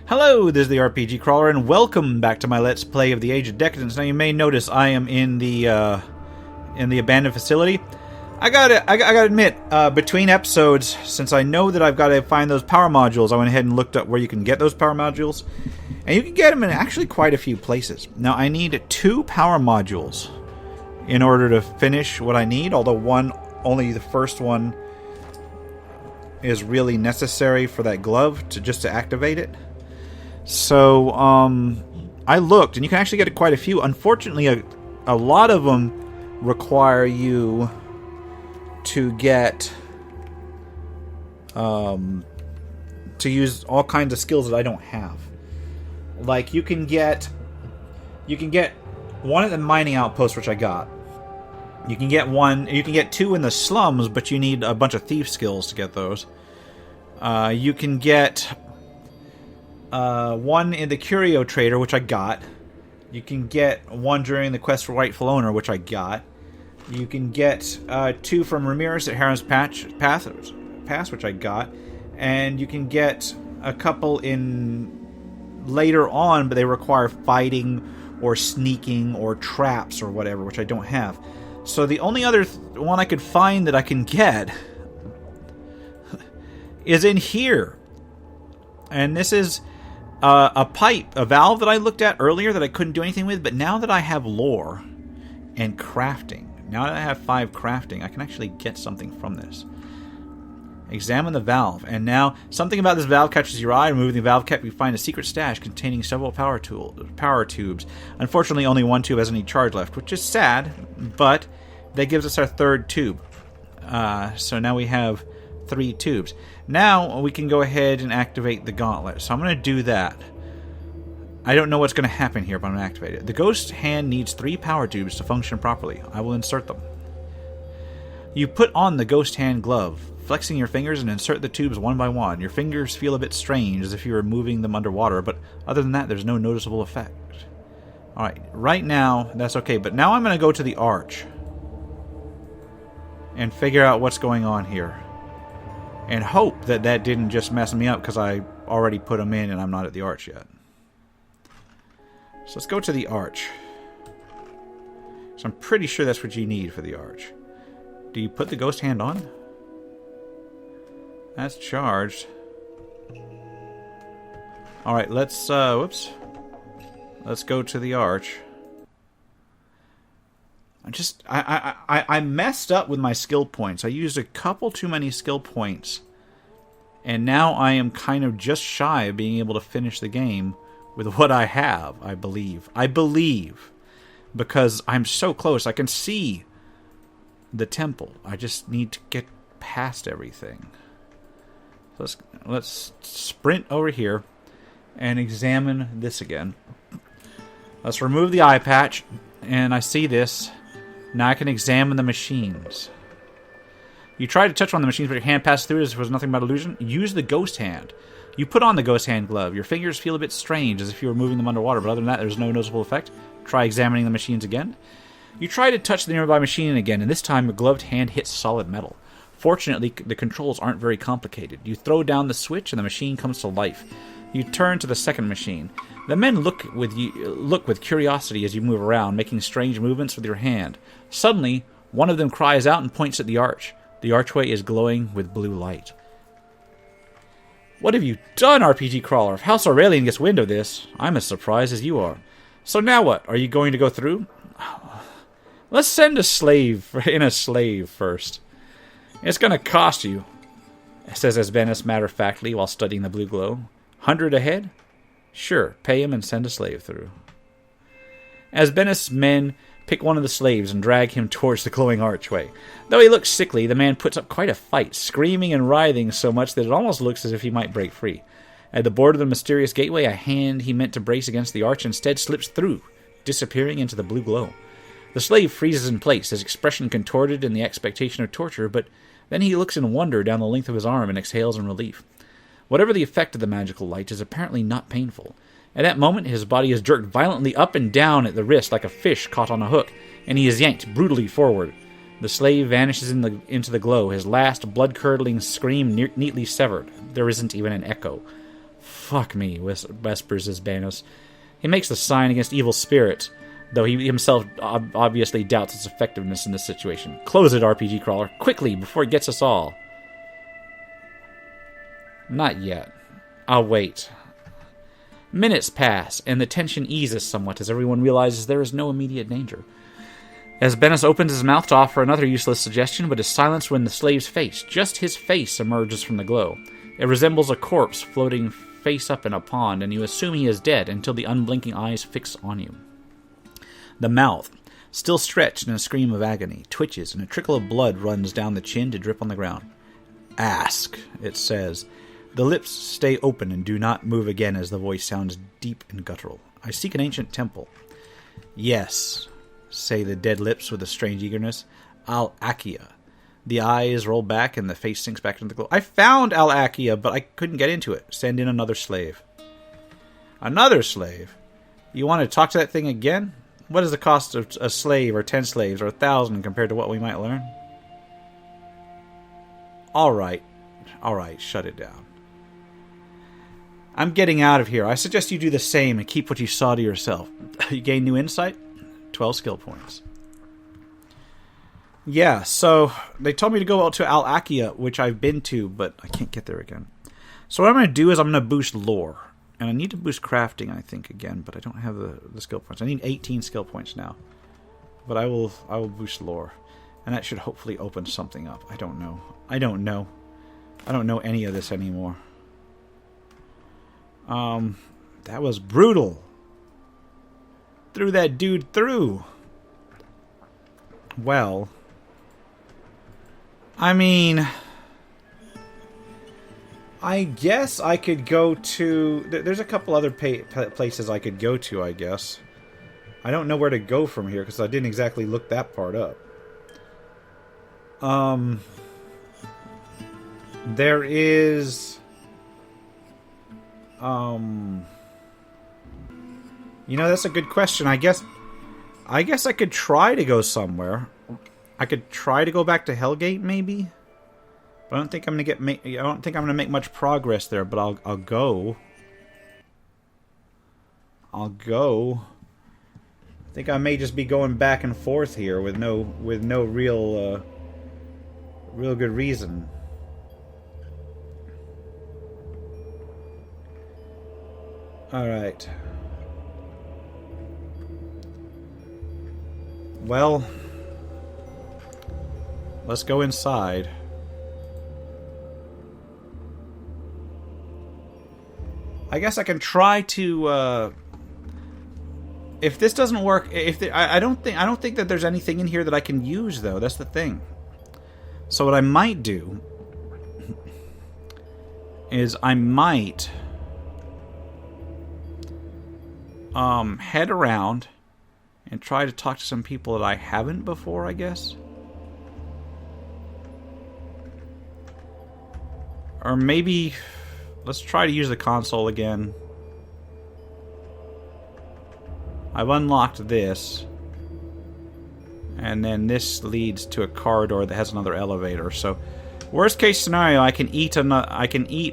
Hello, this is the RPG Crawler, and welcome back to my Let's Play of the Age of Decadence. Now, you may notice I am in the abandoned facility. I gotta admit, between episodes, since I know that I've got to find those power modules, I went ahead and looked up where you can get those power modules, and you can get them in actually quite a few places. Now, I need 2 power modules in order to finish what I need, although only the first one is really necessary for that glove to activate it. So, I looked, and you can actually get quite a few. Unfortunately, a lot of them require you to get, to use all kinds of skills that I don't have. Like, you can get one at the mining outpost, which I got. You can get 2 in the slums, but you need a bunch of thief skills to get those. You can get 1 in the Curio Trader, which I got. You can get 1 during the Quest for Rightful Owner, which I got. You can get 2 from Ramirez at Harem's Pass, which I got. And you can get a couple in later on, but they require fighting or sneaking or traps or whatever, which I don't have. So the only other one I could find that I can get is in here. And this is a valve that I looked at earlier that I couldn't do anything with, but now that I have lore and crafting, now that I have 5 crafting, I can actually get something from this. Examine the valve, and now something about this valve catches your eye. Removing the valve cap, you find a secret stash containing several power tubes. Unfortunately, only 1 tube has any charge left, which is sad, but that gives us our 3rd tube. So now we have 3 tubes. Now we can go ahead and activate the gauntlet. So I'm going to do that. I don't know what's going to happen here, but I'm going to activate it. The ghost hand needs 3 power tubes to function properly. I will insert them. You put on the ghost hand glove, flexing your fingers, and insert the tubes one by one. Your fingers feel a bit strange, as if you were moving them underwater, but other than that, there's no noticeable effect. Alright, right now, that's okay, but now I'm going to go to the arch and figure out what's going on here. And hope that that didn't just mess me up because I already put them in and I'm not at the arch yet. So let's go to the arch. So I'm pretty sure that's what you need for the arch. Do you put the ghost hand on? That's charged. Alright, let's, whoops. Let's go to the arch. I messed up with my skill points. I used a couple too many skill points. And now I am kind of just shy of being able to finish the game with what I have, I believe. I believe. Because I'm so close. I can see the temple. I just need to get past everything. So let's sprint over here and examine this again. Let's remove the eye patch. And I see this. Now I can examine the machines. You try to touch one of the machines, but your hand passes through as if it was nothing but illusion. Use the ghost hand. You put on the ghost hand glove. Your fingers feel a bit strange, as if you were moving them underwater, but other than that, there's no noticeable effect. Try examining the machines again. You try to touch the nearby machine again, and this time your gloved hand hits solid metal. Fortunately, the controls aren't very complicated. You throw down the switch, and the machine comes to life. You turn to the second machine. The men look with curiosity as you move around, making strange movements with your hand. Suddenly, one of them cries out and points at the arch. The archway is glowing with blue light. What have you done, RPG Crawler? If House Aurelian gets wind of this, I'm as surprised as you are. So now what? Are you going to go through? Let's send a slave first. It's going to cost you, says Asbenus matter-of-factly while studying the blue glow. 100 ahead? Sure, pay him and send a slave through. Asbenus' men pick one of the slaves and drag him towards the glowing archway. Though he looks sickly, the man puts up quite a fight, screaming and writhing so much that it almost looks as if he might break free. At the board of the mysterious gateway, a hand he meant to brace against the arch instead slips through, disappearing into the blue glow. The slave freezes in place, his expression contorted in the expectation of torture, but then he looks in wonder down the length of his arm and exhales in relief. Whatever the effect of the magical light is apparently not painful. At that moment, his body is jerked violently up and down at the wrist like a fish caught on a hook, and he is yanked brutally forward. The slave vanishes into the glow, his last blood-curdling scream neatly severed. There isn't even an echo. Fuck me, whispers Isbanos. He makes the sign against evil spirits, though he himself obviously doubts its effectiveness in this situation. Close it, RPG Crawler, quickly, before it gets us all. Not yet. I'll wait. Minutes pass, and the tension eases somewhat as everyone realizes there is no immediate danger. As Bennis opens his mouth to offer another useless suggestion, but is silenced when the slave's face, just his face, emerges from the glow. It resembles a corpse floating face up in a pond, and you assume he is dead until the unblinking eyes fix on you. The mouth, still stretched in a scream of agony, twitches, and a trickle of blood runs down the chin to drip on the ground. Ask, it says. The lips stay open and do not move again as the voice sounds deep and guttural. I seek an ancient temple. Yes, say the dead lips with a strange eagerness. AlQia. The eyes roll back and the face sinks back into the glow. I found AlQia, but I couldn't get into it. Send in another slave. Another slave? You want to talk to that thing again? What is the cost of a slave or 10 slaves or 1,000 compared to what we might learn? Alright, shut it down. I'm getting out of here. I suggest you do the same and keep what you saw to yourself. You gain new insight? 12 skill points. Yeah, so they told me to go out to AlQia, which I've been to, but I can't get there again. So what I'm going to do is I'm going to boost lore. And I need to boost crafting, I think, again, but I don't have the skill points. I need 18 skill points now. But I will boost lore. And that should hopefully open something up. I don't know. I don't know any of this anymore. That was brutal. Threw that dude through. Well, I mean, I guess I could go to... There's a couple other places I could go to, I guess. I don't know where to go from here, because I didn't exactly look that part up. There is... You know, that's a good question. I guess I could try to go somewhere. I could try to go back to Hellgate, maybe. But I don't think I'm gonna make much progress there. But I'll go. I think I may just be going back and forth here with no real good reason. All right. Well, let's go inside. I guess I can try to. If this doesn't work, I don't think that there's anything in here that I can use, though. That's the thing. So what I might do is I might head around and try to talk to some people that I haven't before, I guess. Or maybe let's try to use the console again. I've unlocked this. And then this leads to a corridor that has another elevator. So, worst case scenario, I can eat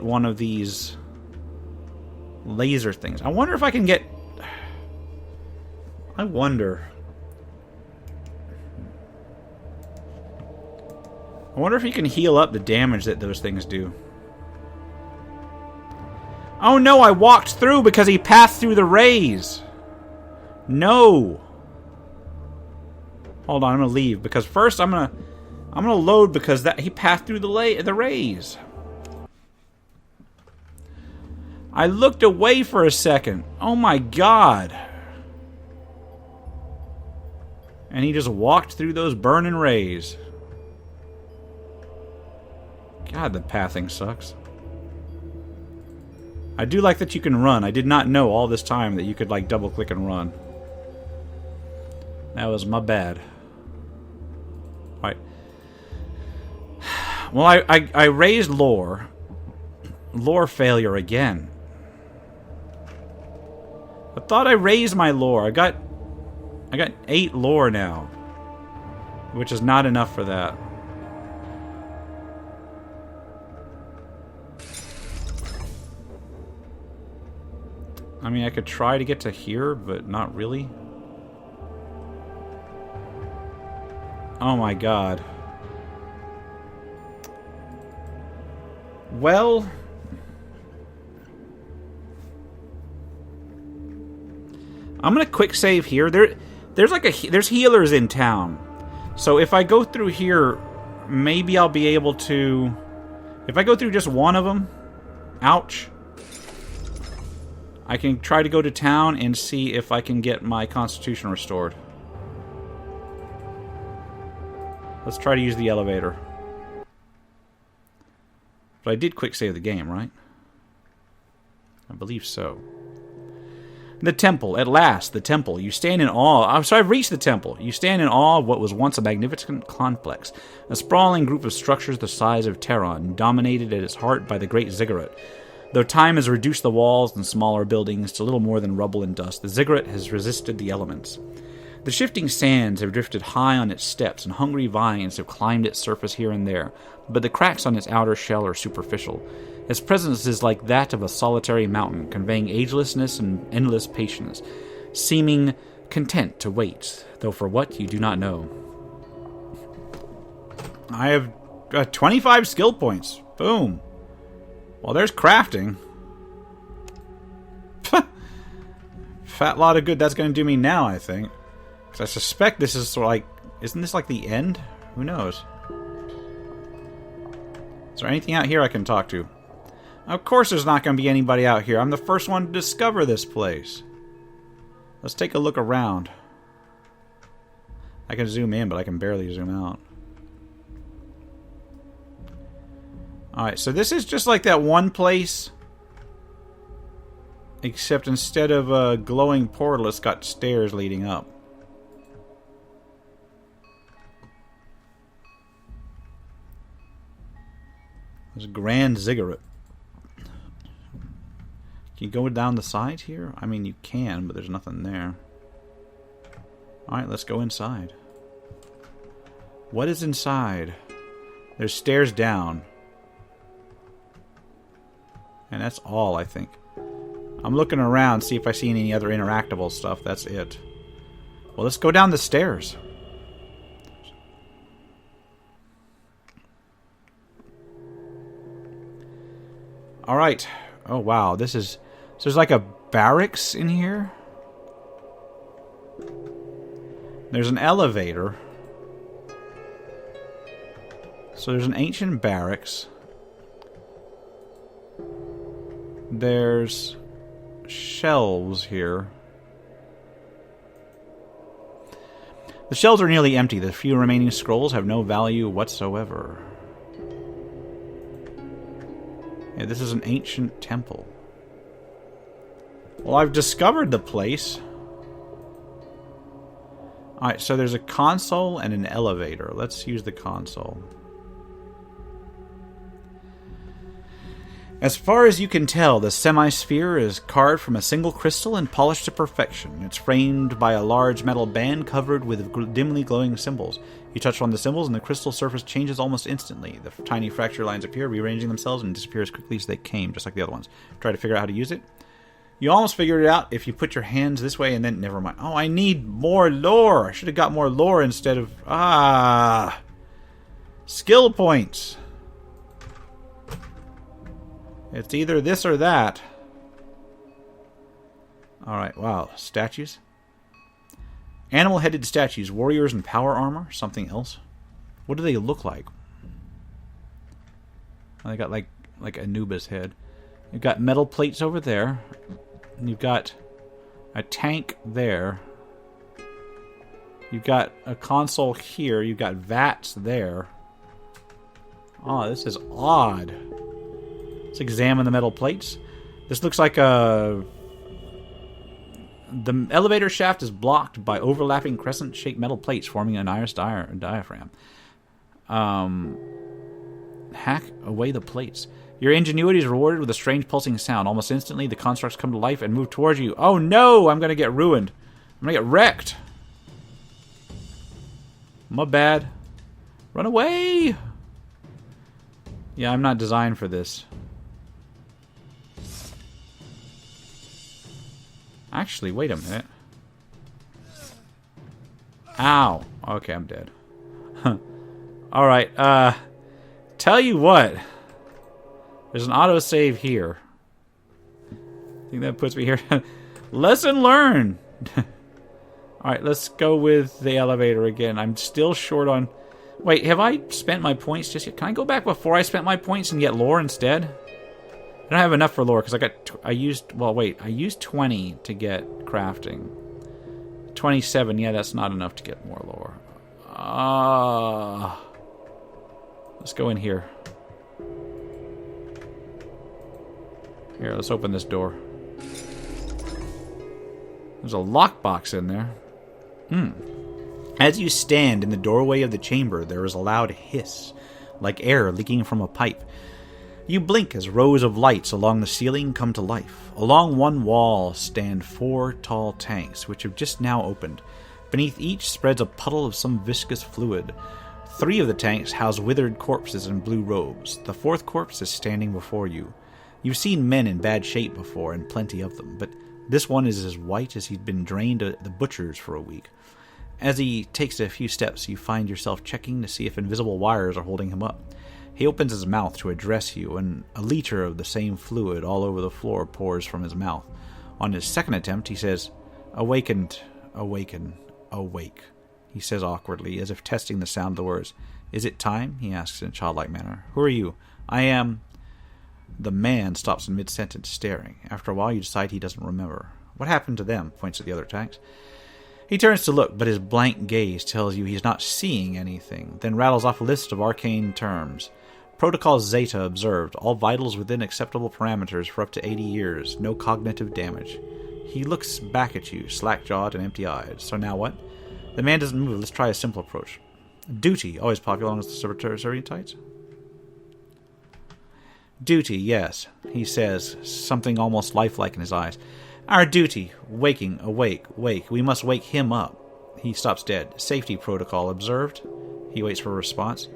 one of these laser things. I wonder if I can get... I wonder if you can heal up the damage that those things do. Oh no, I walked through because he passed through the rays. No. Hold on, I'm gonna leave because first I'm gonna load because he passed through the rays. I looked away for a second. Oh my god. And he just walked through those burning rays. God, the pathing sucks. I do like that you can run. I did not know all this time that you could, like, double-click and run. That was my bad. Right. Well, I raised lore. Lore failure again. I thought I raised my lore. I got 8 lore now, which is not enough for that. I mean, I could try to get to here, but not really. Oh my god. Well... I'm gonna quick save here. There's healers in town. So if I go through here, maybe I'll be able to... If I go through just one of them... Ouch. I can try to go to town and see if I can get my constitution restored. Let's try to use the elevator. But I did quick save the game, right? I believe so. The temple. At last, the temple. You stand in awe. So I've reached the temple. You stand in awe of what was once a magnificent complex. A sprawling group of structures the size of Tehran, dominated at its heart by the great ziggurat. Though time has reduced the walls and smaller buildings to little more than rubble and dust, the ziggurat has resisted the elements. The shifting sands have drifted high on its steps, and hungry vines have climbed its surface here and there, but the cracks on its outer shell are superficial. Its presence is like that of a solitary mountain, conveying agelessness and endless patience, seeming content to wait, though for what you do not know. I have 25 skill points. Boom. Well, there's crafting. Fat lot of good that's going to do me now, I think. Because I suspect this is sort of like... Isn't this like the end? Who knows? Is there anything out here I can talk to? Of course there's not going to be anybody out here. I'm the first one to discover this place. Let's take a look around. I can zoom in, but I can barely zoom out. Alright, so this is just like that one place. Except instead of a glowing portal, it's got stairs leading up. There's a grand ziggurat. Can you go down the side here? I mean, you can, but there's nothing there. Alright, let's go inside. What is inside? There's stairs down. And that's all, I think. I'm looking around, see if I see any other interactable stuff. That's it. Well, let's go down the stairs. Alright. Oh, wow. This is... So there's like a barracks in here. There's an elevator. So there's an ancient barracks. There's shelves here. The shelves are nearly empty. The few remaining scrolls have no value whatsoever. Yeah, this is an ancient temple. Well, I've discovered the place. Alright, so there's a console and an elevator. Let's use the console. As far as you can tell, the semi-sphere is carved from a single crystal and polished to perfection. It's framed by a large metal band covered with dimly glowing symbols. You touch on the symbols and the crystal surface changes almost instantly. The tiny fracture lines appear, rearranging themselves and disappear as quickly as they came, just like the other ones. Try to figure out how to use it. You almost figured it out if you put your hands this way and then... Never mind. Oh, I need more lore! I should have got more lore instead of... Skill points! It's either this or that. Alright, wow. Statues. Animal-headed statues. Warriors in power armor. Something else. What do they look like? Oh, they got like Anubis head. You've got metal plates over there. And you've got a tank there. You've got a console here. You've got vats there. Oh, this is odd. Let's examine the metal plates. This looks like a... The elevator shaft is blocked by overlapping crescent-shaped metal plates forming an iris diaphragm. Hack away the plates. Your ingenuity is rewarded with a strange pulsing sound. Almost instantly, the constructs come to life and move towards you. Oh no! I'm gonna get ruined. I'm gonna get wrecked. My bad. Run away! Yeah, I'm not designed for this. Actually, wait a minute. Ow. Okay, I'm dead. Alright, tell you what. There's an autosave here. I think that puts me here. Lesson learned! Alright, let's go with the elevator again. I'm still short on... Wait, have I spent my points just yet? Can I go back before I spent my points and get lore instead? I don't have enough for lore because I used 20 to get crafting. 27, yeah, that's not enough to get more lore. Let's go in here. Here, let's open this door. There's a lockbox in there. As you stand in the doorway of the chamber, there is a loud hiss, like air leaking from a pipe. You blink as rows of lights along the ceiling come to life. Along one wall stand 4 tall tanks, which have just now opened. Beneath each spreads a puddle of some viscous fluid. 3 of the tanks house withered corpses in blue robes. The 4th corpse is standing before you. You've seen men in bad shape before, and plenty of them, but this one is as white as he'd been drained at the butcher's for a week. As he takes a few steps, you find yourself checking to see if invisible wires are holding him up. He opens his mouth to address you, and a liter of the same fluid all over the floor pours from his mouth. On his second attempt, he says, "Awakened, awaken, awake," he says awkwardly, as if testing the sound of the words. "Is it time?" he asks in a childlike manner. "Who are you?" "I am..." The man stops in mid-sentence, staring. After a while, you decide he doesn't remember. "What happened to them?" points at the other tanks. He turns to look, but his blank gaze tells you he's not seeing anything, then rattles off a list of arcane terms. Protocol Zeta observed. All vitals within acceptable parameters for up to 80 years. No cognitive damage. He looks back at you, slack-jawed and empty-eyed. "So now what?" The man doesn't move. Let's try a simple approach. "Duty, always popular amongst the serving types." "Duty, yes," he says, something almost lifelike in his eyes. "Our duty. Waking, awake, wake. We must wake him up." He stops dead. "Safety protocol observed." He waits for a response.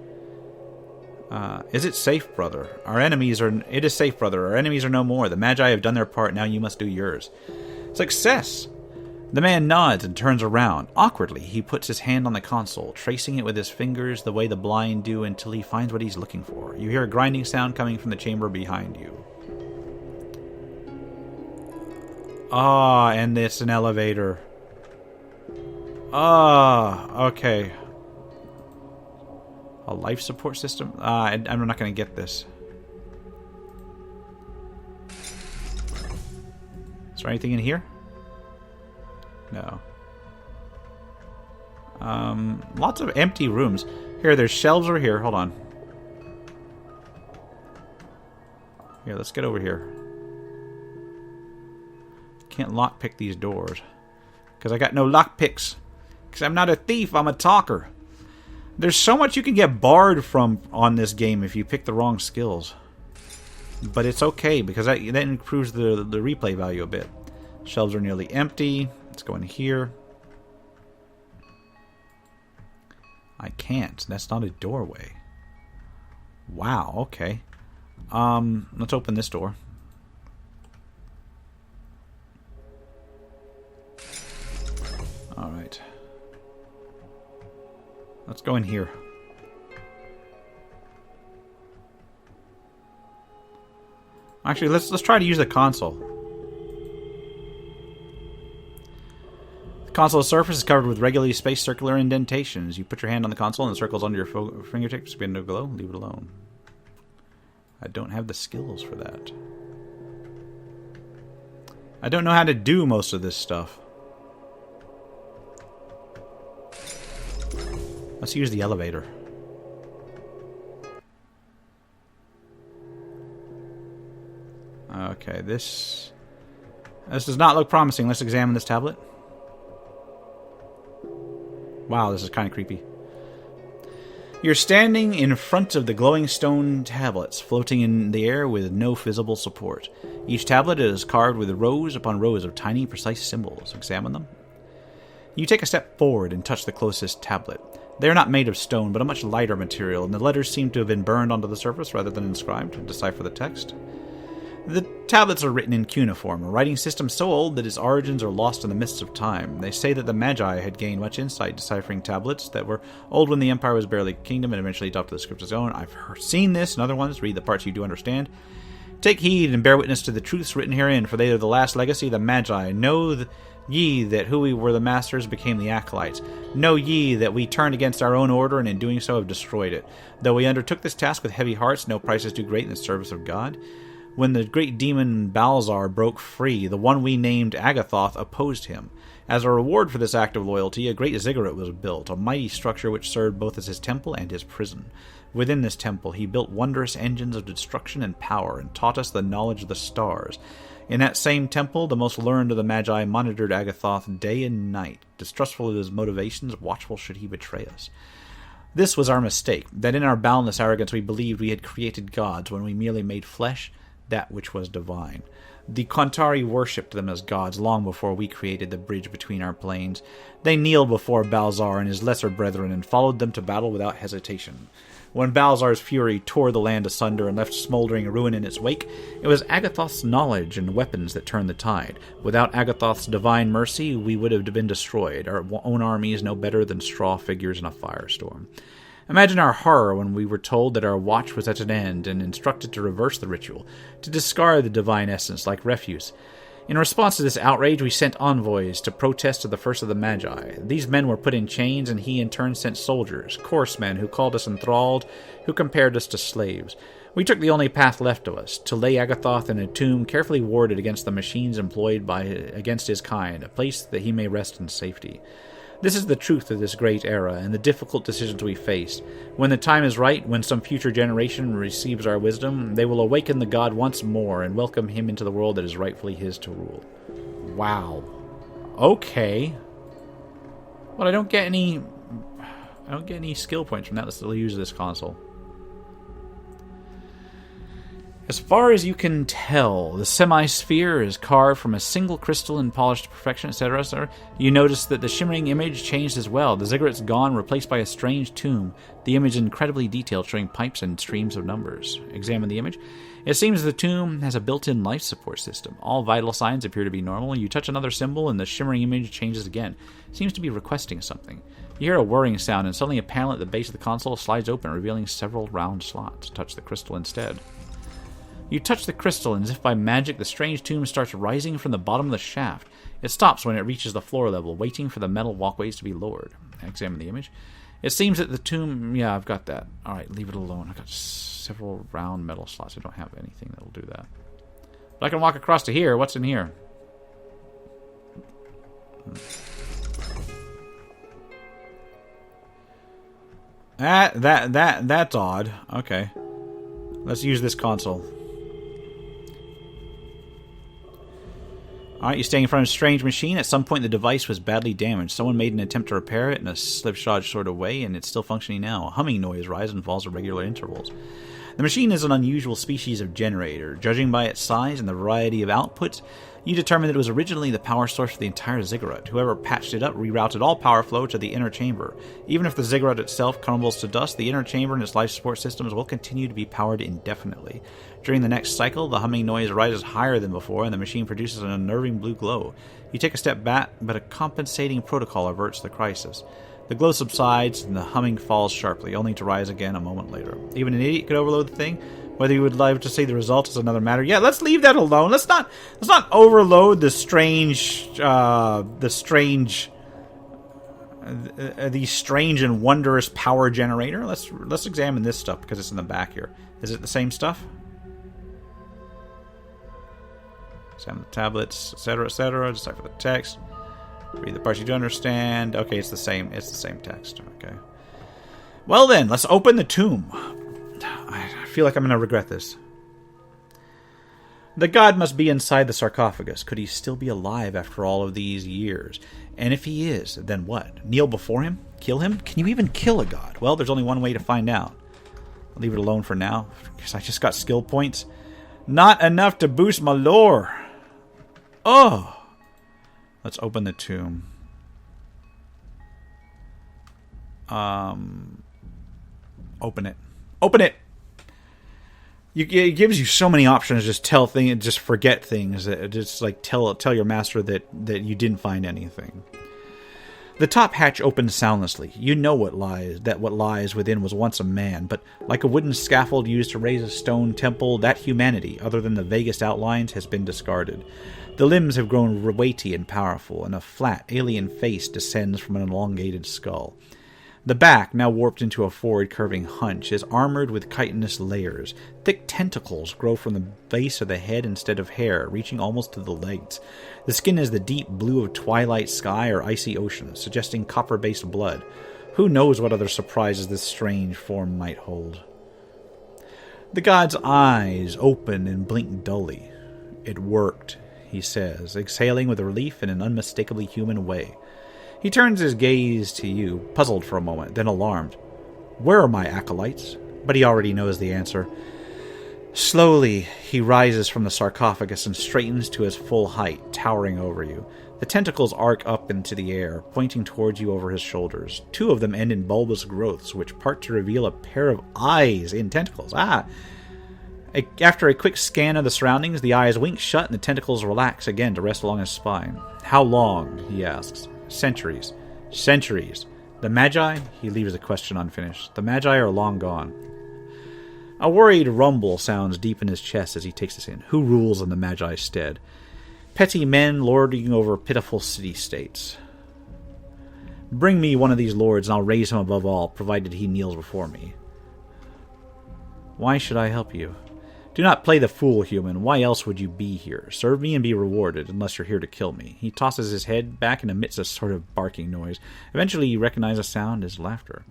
Is it safe, brother? It is safe, brother. Our enemies are no more. The Magi have done their part. Now you must do yours." "Success!" The man nods and turns around. Awkwardly, he puts his hand on the console, tracing it with his fingers the way the blind do until he finds what he's looking for. You hear a grinding sound coming from the chamber behind you. And it's an elevator. Okay. A life support system? I'm not going to get this. Is there anything in here? No. Lots of empty rooms. Here, there's shelves over here. Hold on. Here, let's get over here. Can't lockpick these doors. Because I got no lockpicks. Because I'm not a thief, I'm a talker. There's so much you can get barred from on this game if you pick the wrong skills. But it's okay, because that improves the replay value a bit. Shelves are nearly empty. Let's go in here. I can't. That's not a doorway. Wow, okay. Let's open this door. Alright. Let's go in here. Actually, let's try to use the console. The console's surface is covered with regularly spaced circular indentations. You put your hand on the console and the circles under your fingertips begin to glow. Leave it alone. I don't have the skills for that. I don't know how to do most of this stuff. Let's use the elevator. Okay, this does not look promising. Let's examine this tablet. Wow, this is kind of creepy. You're standing in front of the glowing stone tablets, floating in the air with no visible support. Each tablet is carved with rows upon rows of tiny, precise symbols. Examine them. You take a step forward and touch the closest tablet. They are not made of stone, but a much lighter material, and the letters seem to have been burned onto the surface rather than inscribed to decipher the text. The tablets are written in cuneiform, a writing system so old that its origins are lost in the mists of time. They say that the Magi had gained much insight deciphering tablets that were old when the Empire was barely a kingdom and eventually adopted the script as its own. I've seen this and other ones. Read the parts you do understand. Take heed and bear witness to the truths written herein, for they are the last legacy of the Magi. Know ye that who we were the masters became the acolytes. Know ye that we turned against our own order, and in doing so have destroyed it. Though we undertook this task with heavy hearts, no price is too great in the service of God. When the great demon Balzar broke free, the one we named Agathoth opposed him. As a reward for this act of loyalty, a great ziggurat was built, a mighty structure which served both as his temple and his prison. Within this temple he built wondrous engines of destruction and power, and taught us the knowledge of the stars. In that same temple, the most learned of the Magi monitored Agathoth day and night, distrustful of his motivations, watchful should he betray us. This was our mistake, that in our boundless arrogance we believed we had created gods when we merely made flesh that which was divine. The Kontari worshipped them as gods long before we created the bridge between our planes. They kneeled before Balzar and his lesser brethren and followed them to battle without hesitation. When Balzar's fury tore the land asunder and left smoldering ruin in its wake, it was Agathoth's knowledge and weapons that turned the tide. Without Agathoth's divine mercy, we would have been destroyed, our own armies no better than straw figures in a firestorm. Imagine our horror when we were told that our watch was at an end and instructed to reverse the ritual, to discard the divine essence like refuse. In response to this outrage, we sent envoys to protest to the first of the Magi. These men were put in chains, and he in turn sent soldiers, coarse men who called us enthralled, who compared us to slaves. We took the only path left of us, to lay Agathoth in a tomb carefully warded against the machines employed against his kind, a place that he may rest in safety. This is the truth of this great era, and the difficult decisions we face. When the time is right, when some future generation receives our wisdom, they will awaken the god once more and welcome him into the world that is rightfully his to rule. Wow. Okay. Well, I don't get any skill points from that. Let's use this console. As far as you can tell, the semi-sphere is carved from a single crystal and polished to perfection, etc., etc. You notice that the shimmering image changed as well. The ziggurat's gone, replaced by a strange tomb. The image is incredibly detailed, showing pipes and streams of numbers. Examine the image. It seems the tomb has a built-in life support system. All vital signs appear to be normal. You touch another symbol, and the shimmering image changes again. It seems to be requesting something. You hear a whirring sound, and suddenly a panel at the base of the console slides open, revealing several round slots. Touch the crystal instead. You touch the crystal, and as if by magic, the strange tomb starts rising from the bottom of the shaft. It stops when it reaches the floor level, waiting for the metal walkways to be lowered. Examine the image. It seems that the tomb... Yeah, I've got that. Alright, leave it alone. I've got several round metal slots. I don't have anything that'll do that. But I can walk across to here. What's in here? That's odd. Okay. Let's use this console. Alright, you staying in front of a strange machine. At some point the device was badly damaged. Someone made an attempt to repair it in a slipshod sort of way, and it's still functioning now. A humming noise rises and falls at regular intervals. The machine is an unusual species of generator. Judging by its size and the variety of outputs, you determine that it was originally the power source for the entire ziggurat. Whoever patched it up rerouted all power flow to the inner chamber. Even if the ziggurat itself crumbles to dust, the inner chamber and its life support systems will continue to be powered indefinitely. During the next cycle, the humming noise rises higher than before, and the machine produces an unnerving blue glow. You take a step back, but a compensating protocol averts the crisis. The glow subsides, and the humming falls sharply, only to rise again a moment later. Even an idiot could overload the thing. Whether you would like to see the result is another matter. Yeah, let's leave that alone. Let's not overload the strange and wondrous power generator. Let's examine this stuff because it's in the back here. Is it the same stuff? Examine the tablets, etc., etc. Decipher the text. Read the parts you do understand. Okay, it's the same. It's the same text. Okay. Well then, let's open the tomb. I feel like I'm going to regret this. The god must be inside the sarcophagus. Could he still be alive after all of these years? And if he is, then what? Kneel before him? Kill him? Can you even kill a god? Well, there's only one way to find out. I'll leave it alone for now, because I just got skill points. Not enough to boost my lore. Oh! Let's open the tomb. Open it. Open it! It gives you so many options. Just forget things. Just like tell your master that you didn't find anything. The top hatch opens soundlessly. You know what lies within was once a man, but like a wooden scaffold used to raise a stone temple, that humanity, other than the vaguest outlines, has been discarded. The limbs have grown weighty and powerful, and a flat, alien face descends from an elongated skull. The back, now warped into a forward curving hunch, is armored with chitinous layers. Thick tentacles grow from the base of the head instead of hair, reaching almost to the legs. The skin is the deep blue of twilight sky or icy ocean, suggesting copper-based blood. Who knows what other surprises this strange form might hold? The god's eyes open and blink dully. It worked, he says, exhaling with relief in an unmistakably human way. He turns his gaze to you, puzzled for a moment, then alarmed. Where are my acolytes? But he already knows the answer. Slowly, he rises from the sarcophagus and straightens to his full height, towering over you. The tentacles arc up into the air, pointing towards you over his shoulders. Two of them end in bulbous growths, which part to reveal a pair of eyes in tentacles. After a quick scan of the surroundings, the eyes wink shut and the tentacles relax again to rest along his spine. How long? He asks. Centuries. Centuries. The Magi? He leaves the question unfinished. The Magi are long gone. A worried rumble sounds deep in his chest as he takes this in. Who rules in the Magi's stead? Petty men lording over pitiful city-states. Bring me one of these lords and I'll raise him above all, provided he kneels before me. Why should I help you? Do not play the fool, human. Why else would you be here? Serve me and be rewarded, unless you're here to kill me. He tosses his head back and emits a sort of barking noise. Eventually you recognize the sound as laughter.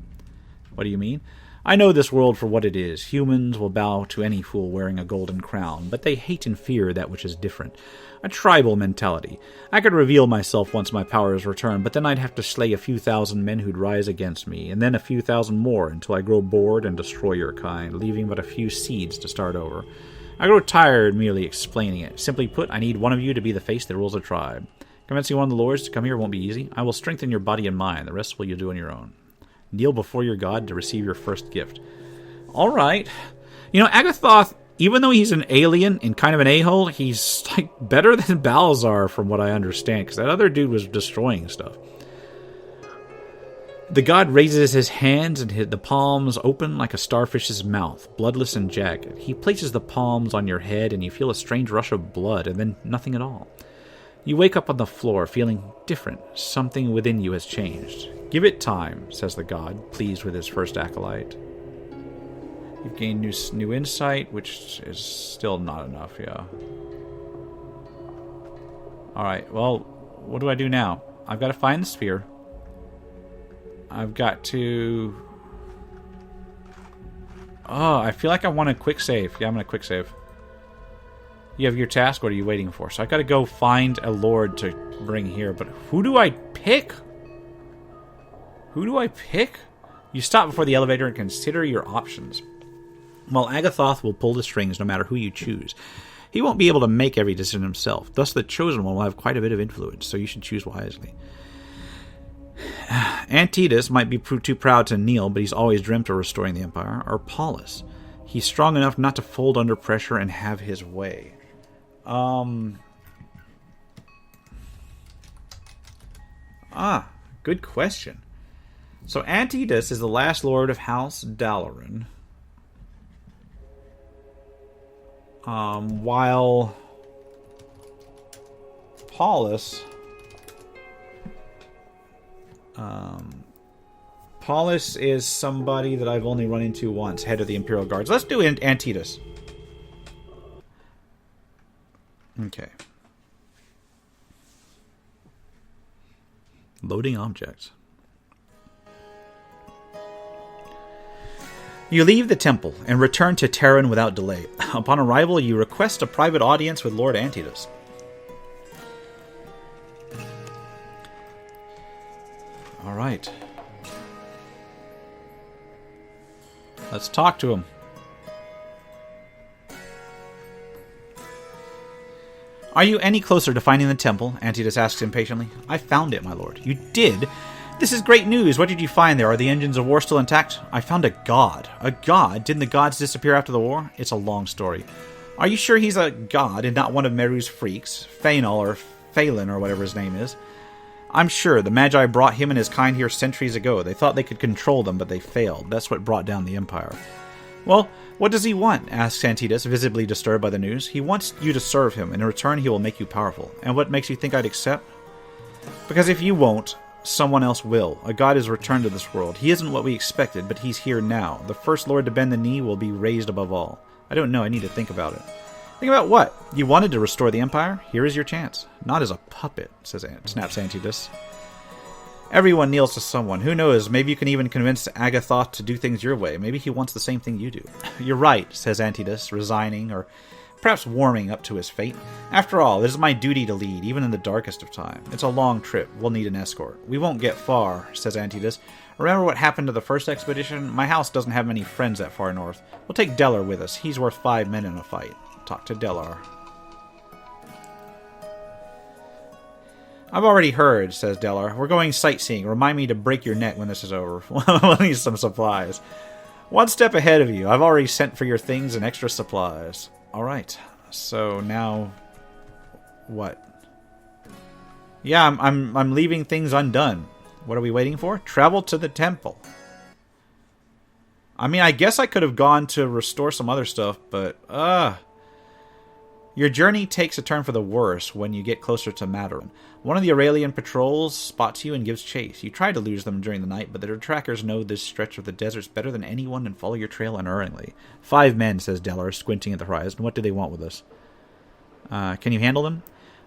What do you mean? I know this world for what it is. Humans will bow to any fool wearing a golden crown, but they hate and fear that which is different. A tribal mentality. I could reveal myself once my powers return, but then I'd have to slay a few thousand men who'd rise against me, and then a few thousand more until I grow bored and destroy your kind, leaving but a few seeds to start over. I grow tired merely explaining it. Simply put, I need one of you to be the face that rules a tribe. Convincing one of the lords to come here won't be easy. I will strengthen your body and mind. The rest will you do on your own. Kneel before your god to receive your first gift. All right. Agathoth, even though he's an alien and kind of an a-hole, he's like better than Balazar from what I understand, because that other dude was destroying stuff. The god raises his hands and the palms open like a starfish's mouth, bloodless and jagged. He places the palms on your head and you feel a strange rush of blood and then nothing at all. You wake up on the floor feeling different. Something within you has changed. Give it time, says the god, pleased with his first acolyte. You've gained new insight, which is still not enough, yeah. Alright, well, what do I do now? I've got to find the sphere. I've got to... Oh, I feel like I want a quick save. Yeah, I'm going to quick save. You have your task, what are you waiting for? So I've got to go find a lord to bring here, but who do I pick? Who do I pick? You stop before the elevator and consider your options. Well, Agathoth will pull the strings no matter who you choose. He won't be able to make every decision himself. Thus, the chosen one will have quite a bit of influence, so you should choose wisely. Antidas might be too proud to kneel, but he's always dreamt of restoring the Empire. Or Paulus. He's strong enough not to fold under pressure and have his way. Good question. So Antidas is the last lord of House Dalaran. While Paulus is somebody that I've only run into once, head of the Imperial Guards. Let's do Antidas. Okay. Loading objects. You leave the temple and return to Terran without delay. Upon arrival, you request a private audience with Lord Antidas. All right. Let's talk to him. Are you any closer to finding the temple? Antidas asks impatiently. I found it, my lord. You did? This is great news. What did you find there? Are the engines of war still intact? I found a god. A god? Didn't the gods disappear after the war? It's a long story. Are you sure he's a god and not one of Meru's freaks? Phainal or Phelan or whatever his name is. I'm sure. The Magi brought him and his kind here centuries ago. They thought they could control them, but they failed. That's what brought down the Empire. Well, what does he want? Asks Antidus, visibly disturbed by the news. He wants you to serve him. In return, he will make you powerful. And what makes you think I'd accept? Because if you won't, someone else will. A god has returned to this world. He isn't what we expected, but he's here now. The first lord to bend the knee will be raised above all. I don't know. I need to think about it. Think about what? You wanted to restore the Empire? Here is your chance. Not as a puppet, snaps Antidus. Everyone kneels to someone. Who knows? Maybe you can even convince Agathoth to do things your way. Maybe he wants the same thing you do. You're right, says Antidus, resigning, or perhaps warming up to his fate. After all, it is my duty to lead, even in the darkest of time. It's a long trip. We'll need an escort. We won't get far, says Antidus. Remember what happened to the first expedition? My house doesn't have many friends that far north. We'll take Delar with us. He's worth 5 men in a fight. Talk to Delar. I've already heard, says Delar. We're going sightseeing. Remind me to break your neck when this is over. We'll need some supplies. One step ahead of you. I've already sent for your things and extra supplies. Alright. So now... what? Yeah, I'm leaving things undone. What are we waiting for? Travel to the temple. I mean, I guess I could have gone to restore some other stuff, but... Your journey takes a turn for the worse when you get closer to Madarin. One of the Aurelian patrols spots you and gives chase. You try to lose them during the night, but their trackers know this stretch of the deserts better than anyone and follow your trail unerringly. 5 men, says Delar, squinting at the horizon. What do they want with us? Can you handle them?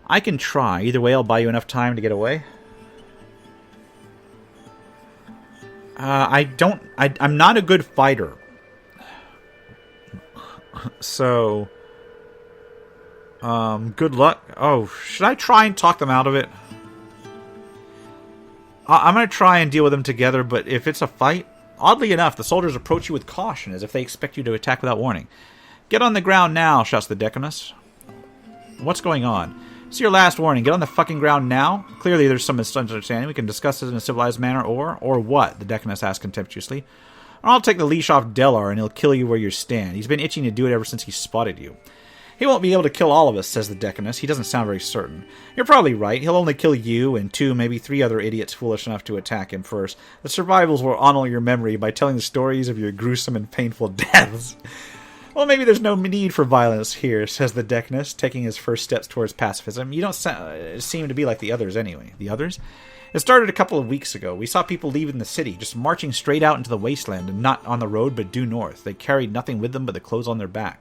I can try. Either way, I'll buy you enough time to get away. I'm not a good fighter. So... good luck. Oh, should I try and talk them out of it? I'm going to try and deal with them together, but if it's a fight... Oddly enough, the soldiers approach you with caution, as if they expect you to attack without warning. Get on the ground now, shouts the Decanus. What's going on? It's your last warning. Get on the fucking ground now? Clearly there's some misunderstanding. We can discuss it in a civilized manner, or... Or what? The Decanus asked contemptuously. I'll take the leash off Delar, and he'll kill you where you stand. He's been itching to do it ever since he spotted you. He won't be able to kill all of us, says the Decanus. He doesn't sound very certain. You're probably right. He'll only kill you and 2, maybe 3 other idiots foolish enough to attack him first. The survivals will honor your memory by telling the stories of your gruesome and painful deaths. Well, maybe there's no need for violence here, says the Decanus, taking his first steps towards pacifism. You don't seem to be like the others anyway. The others? It started a couple of weeks ago. We saw people leaving the city, just marching straight out into the wasteland, and not on the road, but due north. They carried nothing with them but the clothes on their back.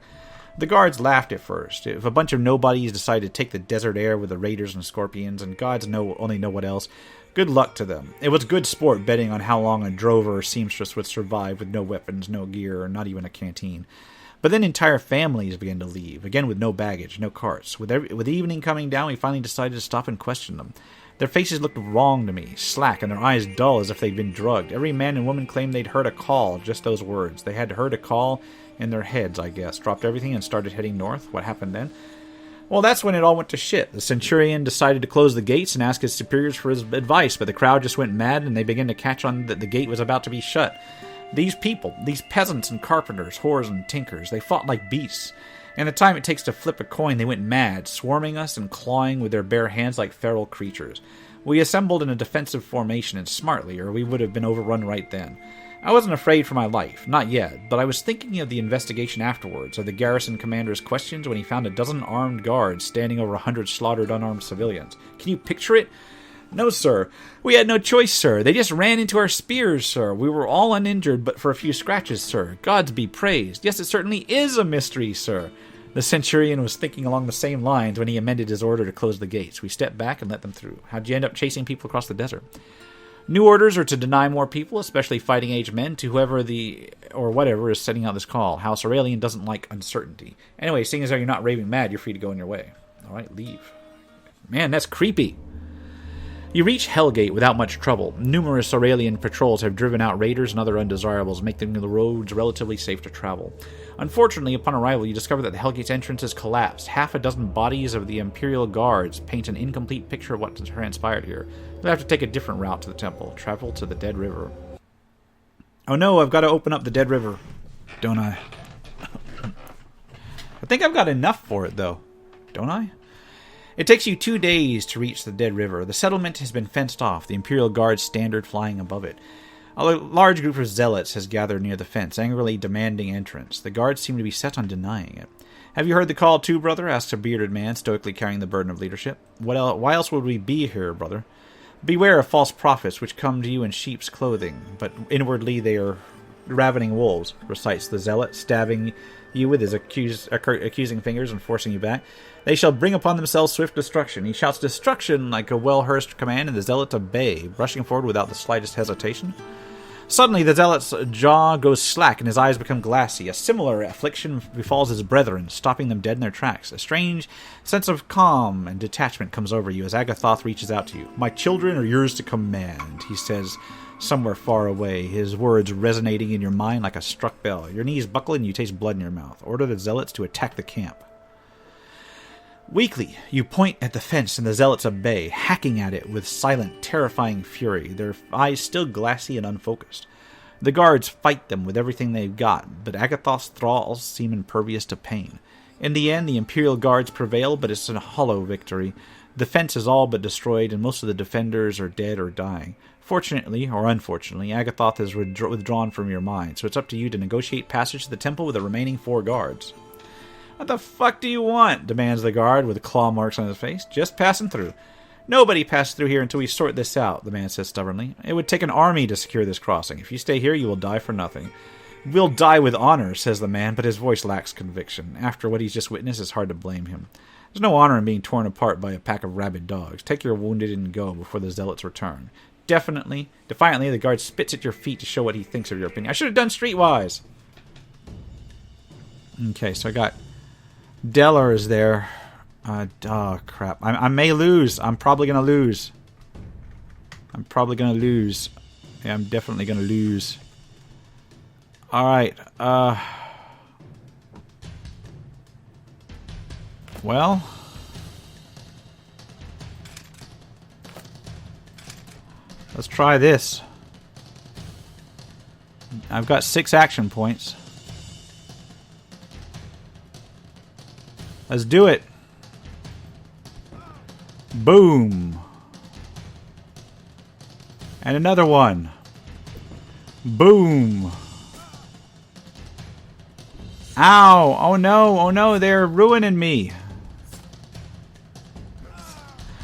The guards laughed at first. If a bunch of nobodies decided to take the desert air with the raiders and scorpions, and gods only know what else, good luck to them. It was good sport betting on how long a drover or seamstress would survive with no weapons, no gear, or not even a canteen. But then entire families began to leave, again with no baggage, no carts. With evening coming down, we finally decided to stop and question them. Their faces looked wrong to me, slack, and their eyes dull as if they'd been drugged. Every man and woman claimed they'd heard a call, just those words. They had heard a call in their heads, I guess. Dropped everything and started heading north. What happened then? Well, that's when it all went to shit. The centurion decided to close the gates and ask his superiors for his advice, but the crowd just went mad and they began to catch on that the gate was about to be shut. These people, these peasants and carpenters, whores and tinkers, they fought like beasts. And the time it takes to flip a coin, they went mad, swarming us and clawing with their bare hands like feral creatures. We assembled in a defensive formation and smartly, or we would have been overrun right then. I wasn't afraid for my life, not yet, but I was thinking of the investigation afterwards, of the garrison commander's questions when he found a dozen armed guards standing over 100 slaughtered unarmed civilians. Can you picture it? No, sir. We had no choice, sir. They just ran into our spears, sir. We were all uninjured, but for a few scratches, sir. Gods be praised. Yes, it certainly is a mystery, sir. The centurion was thinking along the same lines when he amended his order to close the gates. We stepped back and let them through. How'd you end up chasing people across the desert? New orders are to deny more people, especially fighting-age men, to whoever or whatever is sending out this call. House Aurelian doesn't like uncertainty. Anyway, seeing as though you're not raving mad, you're free to go on your way. All right, leave. Man, that's creepy. You reach Hellgate without much trouble. Numerous Aurelian patrols have driven out raiders and other undesirables, making the roads relatively safe to travel. Unfortunately, upon arrival, you discover that the Hellgate's entrance has collapsed. Half a dozen bodies of the Imperial Guards paint an incomplete picture of what transpired here. You'll have to take a different route to the temple. Travel to the Dead River. Oh no, I've got to open up the Dead River, don't I? I think I've got enough for it, though. Don't I? It takes you 2 days to reach the Dead River. The settlement has been fenced off, the Imperial Guard standard flying above it. A large group of zealots has gathered near the fence, angrily demanding entrance. The guards seem to be set on denying it. Have you heard the call too, brother? Asks a bearded man, stoically carrying the burden of leadership. Why else would we be here, brother? Beware of false prophets, which come to you in sheep's clothing, but inwardly they are ravening wolves, recites the zealot, stabbing you with his accusing fingers and forcing you back. They shall bring upon themselves swift destruction. He shouts destruction like a well-rehearsed command, and the zealots obey, rushing forward without the slightest hesitation. Suddenly, the zealot's jaw goes slack, and his eyes become glassy. A similar affliction befalls his brethren, stopping them dead in their tracks. A strange sense of calm and detachment comes over you as Agathoth reaches out to you. "My children are yours to command," he says somewhere far away, his words resonating in your mind like a struck bell. Your knees buckle and you taste blood in your mouth. Order the zealots to attack the camp. Weakly, you point at the fence and the zealots obey, hacking at it with silent, terrifying fury, their eyes still glassy and unfocused. The guards fight them with everything they've got, but Agathoth's thralls seem impervious to pain. In the end, the Imperial Guards prevail, but it's a hollow victory. The fence is all but destroyed, and most of the defenders are dead or dying. Fortunately, or unfortunately, Agathoth has withdrawn from your mind, so it's up to you to negotiate passage to the temple with the remaining 4 guards. "What the fuck do you want?" demands the guard with claw marks on his face. "Just passing through." "Nobody passes through here until we sort this out," the man says stubbornly. "It would take an army to secure this crossing. If you stay here, you will die for nothing." "We'll die with honor," says the man, but his voice lacks conviction. After what he's just witnessed, it's hard to blame him. There's no honor in being torn apart by a pack of rabid dogs. Take your wounded and go before the zealots return. Defiantly, the guard spits at your feet to show what he thinks of your opinion. I should have done Streetwise. Okay, so I got Deller is there. Oh, crap. I may lose. I'm probably going to lose. Yeah, I'm definitely going to lose. Alright. Well. Let's try this. I've got 6 action points. Let's do it. Boom. And another one. Boom. Ow. Oh no. Oh no. They're ruining me.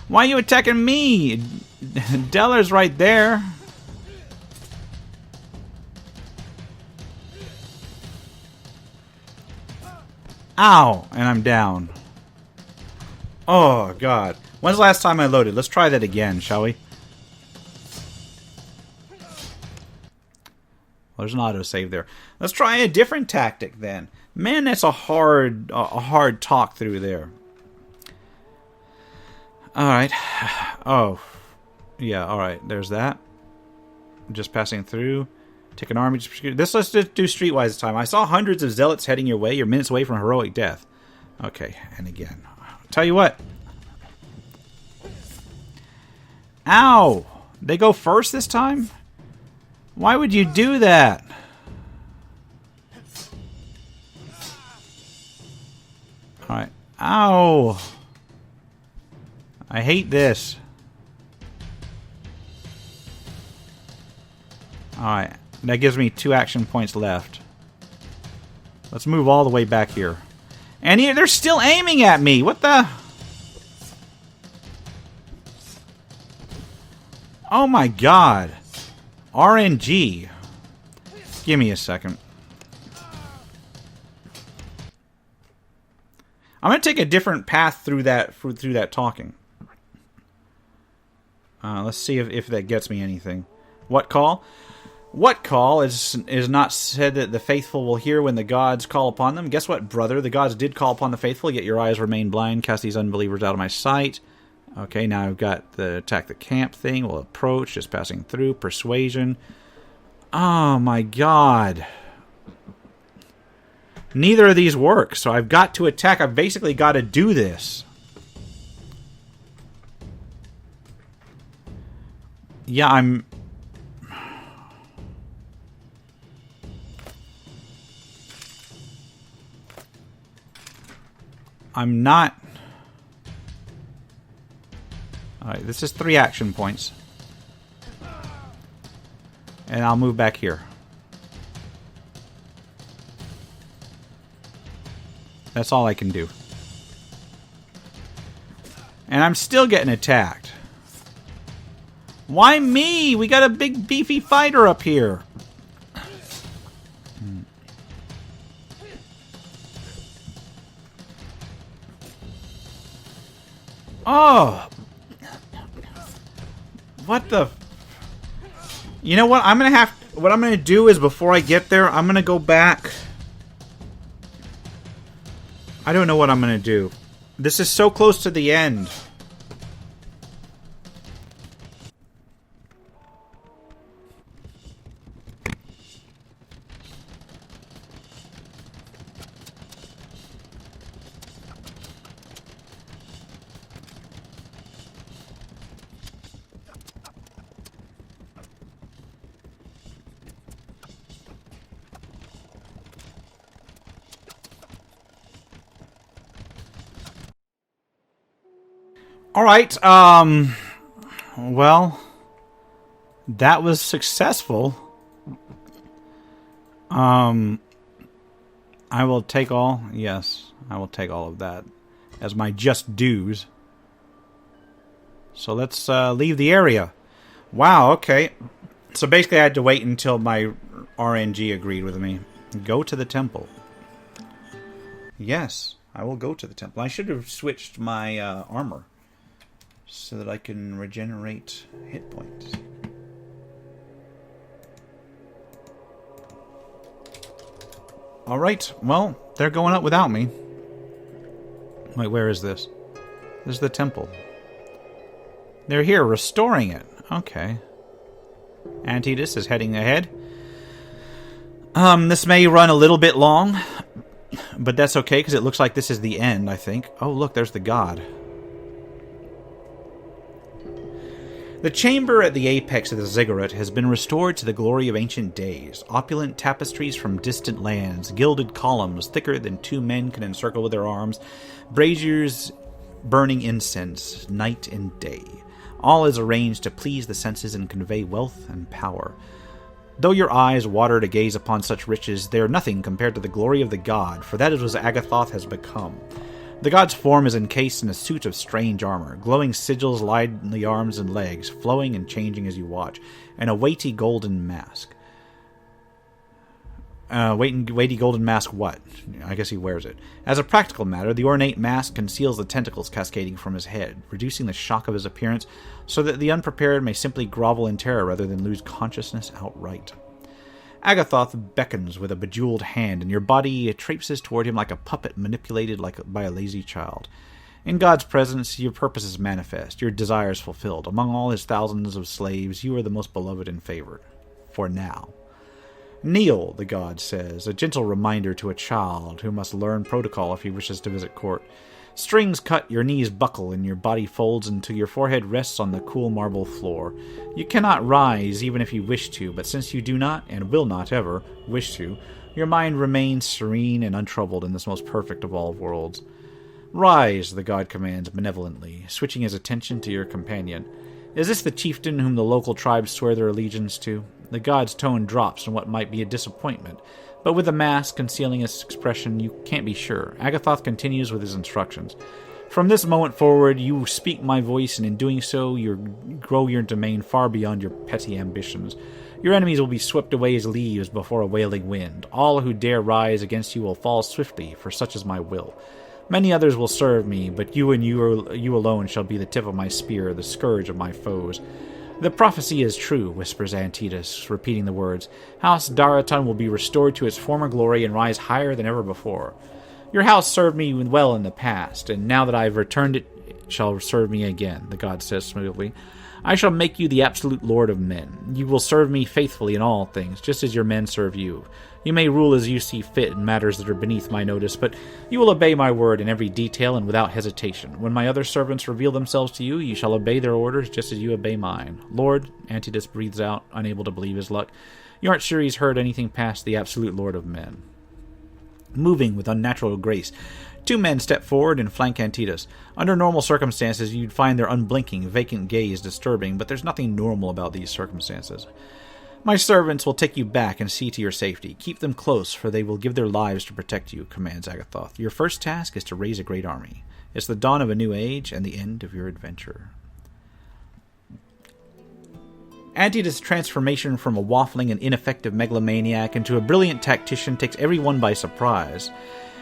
Why are you attacking me? Deller's right there. Ow! And I'm down. Oh, God. When's the last time I loaded? Let's try that again, shall we? Well, there's an autosave there. Let's try a different tactic, then. Man, that's a hard talk through there. Alright. Oh. Yeah, alright. There's that. Just passing through. Take an army. Let's just do Streetwise this time. I saw hundreds of zealots heading your way. You're minutes away from heroic death. Okay, and again. Tell you what. Ow! They go first this time? Why would you do that? Alright. Ow! I hate this. Alright. That gives me 2 action points left. Let's move all the way back here. And here, they're still aiming at me! What the... Oh my god. RNG. Give me a second. I'm going to take a different path through that talking. Let's see if that gets me anything. What call? What call is not said that the faithful will hear when the gods call upon them. Guess what, brother? The gods did call upon the faithful, yet your eyes remain blind. Cast these unbelievers out of my sight. Okay, now I've got the attack the camp thing. We'll approach, just passing through. Persuasion. Oh my god. Neither of these work, so I've got to attack. I've basically got to do this. Yeah, I'm not... Alright, this is 3 action points. And I'll move back here. That's all I can do. And I'm still getting attacked. Why me? We got a big beefy fighter up here. Oh! What the... You know what? What I'm gonna do is, before I get there, I'm gonna go back. I don't know what I'm gonna do. This is so close to the end. Alright, well, that was successful. I will take all, yes, I will take all of that as my just dues. So let's leave the area. Wow, okay. So basically I had to wait until my RNG agreed with me. Go to the temple. Yes, I will go to the temple. I should have switched my armor, so that I can regenerate hit points. Alright, well, they're going up without me. Wait, where is this? This is the temple. They're here, restoring it. Okay. Antidus is heading ahead. This may run a little bit long, but that's okay, because it looks like this is the end, I think. Oh, look, there's the god. The chamber at the apex of the ziggurat has been restored to the glory of ancient days. Opulent tapestries from distant lands, gilded columns thicker than 2 men can encircle with their arms, braziers burning incense night and day. All is arranged to please the senses and convey wealth and power. Though your eyes water to gaze upon such riches, they are nothing compared to the glory of the god, for that is what Agathoth has become. The god's form is encased in a suit of strange armor. Glowing sigils line the arms and legs, flowing and changing as you watch, and a weighty golden mask. Weighty golden mask what? I guess he wears it. As a practical matter, the ornate mask conceals the tentacles cascading from his head, reducing the shock of his appearance so that the unprepared may simply grovel in terror rather than lose consciousness outright. Agathoth beckons with a bejeweled hand, and your body traipses toward him like a puppet manipulated by a lazy child. In God's presence, your purpose is manifest, your desires fulfilled. Among all his thousands of slaves, you are the most beloved and favored. For now. Kneel, the god says, a gentle reminder to a child who must learn protocol if he wishes to visit court. Strings cut, your knees buckle, and your body folds until your forehead rests on the cool marble floor. You cannot rise even if you wish to, but since you do not, and will not ever, wish to, your mind remains serene and untroubled in this most perfect of all worlds. Rise, the god commands benevolently, switching his attention to your companion. Is this the chieftain whom the local tribes swear their allegiance to? The god's tone drops in what might be a disappointment, but with the mask concealing his expression, you can't be sure. Agathoth continues with his instructions. From this moment forward, you speak my voice, and in doing so, you grow your domain far beyond your petty ambitions. Your enemies will be swept away as leaves before a wailing wind. All who dare rise against you will fall swiftly, for such is my will. Many others will serve me, but you and you alone shall be the tip of my spear, the scourge of my foes. The prophecy is true, whispers Antidus, repeating the words. House Daraton will be restored to its former glory and rise higher than ever before. Your house served me well in the past, and now that I have returned it shall serve me again, the god says smoothly. I shall make you the absolute lord of men. You will serve me faithfully in all things, just as your men serve you. You may rule as you see fit in matters that are beneath my notice, but you will obey my word in every detail and without hesitation. When my other servants reveal themselves to you, you shall obey their orders just as you obey mine. Lord, Antidus breathes out, unable to believe his luck. You aren't sure he's heard anything past the absolute lord of men. Moving with unnatural grace, 2 men step forward and flank Antidus. Under normal circumstances, you'd find their unblinking, vacant gaze disturbing, but there's nothing normal about these circumstances. My servants will take you back and see to your safety. Keep them close, for they will give their lives to protect you, commands Agathoth. Your first task is to raise a great army. It's the dawn of a new age and the end of your adventure. Antidus' transformation from a waffling and ineffective megalomaniac into a brilliant tactician takes everyone by surprise.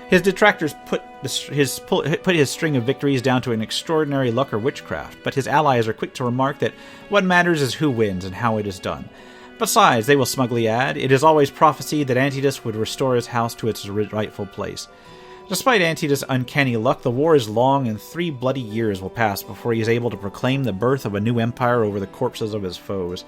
His detractors put his string of victories down to an extraordinary luck or witchcraft, but his allies are quick to remark that what matters is who wins and how it is done. Besides, they will smugly add, it is always prophesied that Antidus would restore his house to its rightful place. Despite Antidus' uncanny luck, the war is long, and 3 bloody years will pass before he is able to proclaim the birth of a new empire over the corpses of his foes.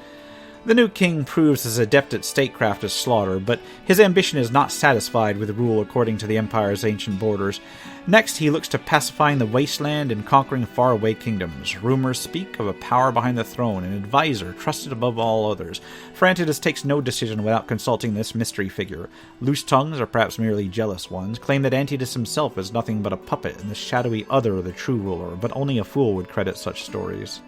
The new king proves as adept at statecraft as slaughter, but his ambition is not satisfied with rule according to the empire's ancient borders. Next, he looks to pacifying the wasteland and conquering faraway kingdoms. Rumors speak of a power behind the throne, an advisor trusted above all others. For Antidus takes no decision without consulting this mystery figure. Loose tongues, or perhaps merely jealous ones, claim that Antidus himself is nothing but a puppet and the shadowy other of the true ruler, but only a fool would credit such stories.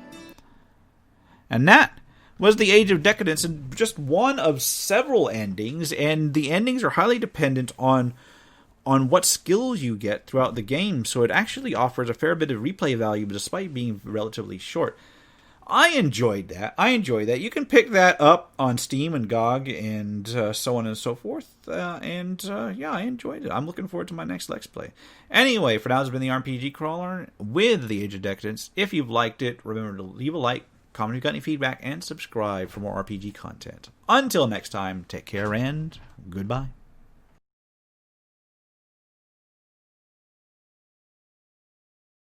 And that was the Age of Decadence, and just one of several endings, and the endings are highly dependent on what skills you get throughout the game, so it actually offers a fair bit of replay value despite being relatively short. I enjoyed that. You can pick that up on Steam and GOG and so on and so forth, yeah, I enjoyed it. I'm looking forward to my next Let's Play. Anyway, for now, this has been the RPG Crawler with the Age of Decadence. If you've liked it, remember to leave a like, comment if you've got any feedback, and subscribe for more RPG content. Until next time, take care and goodbye.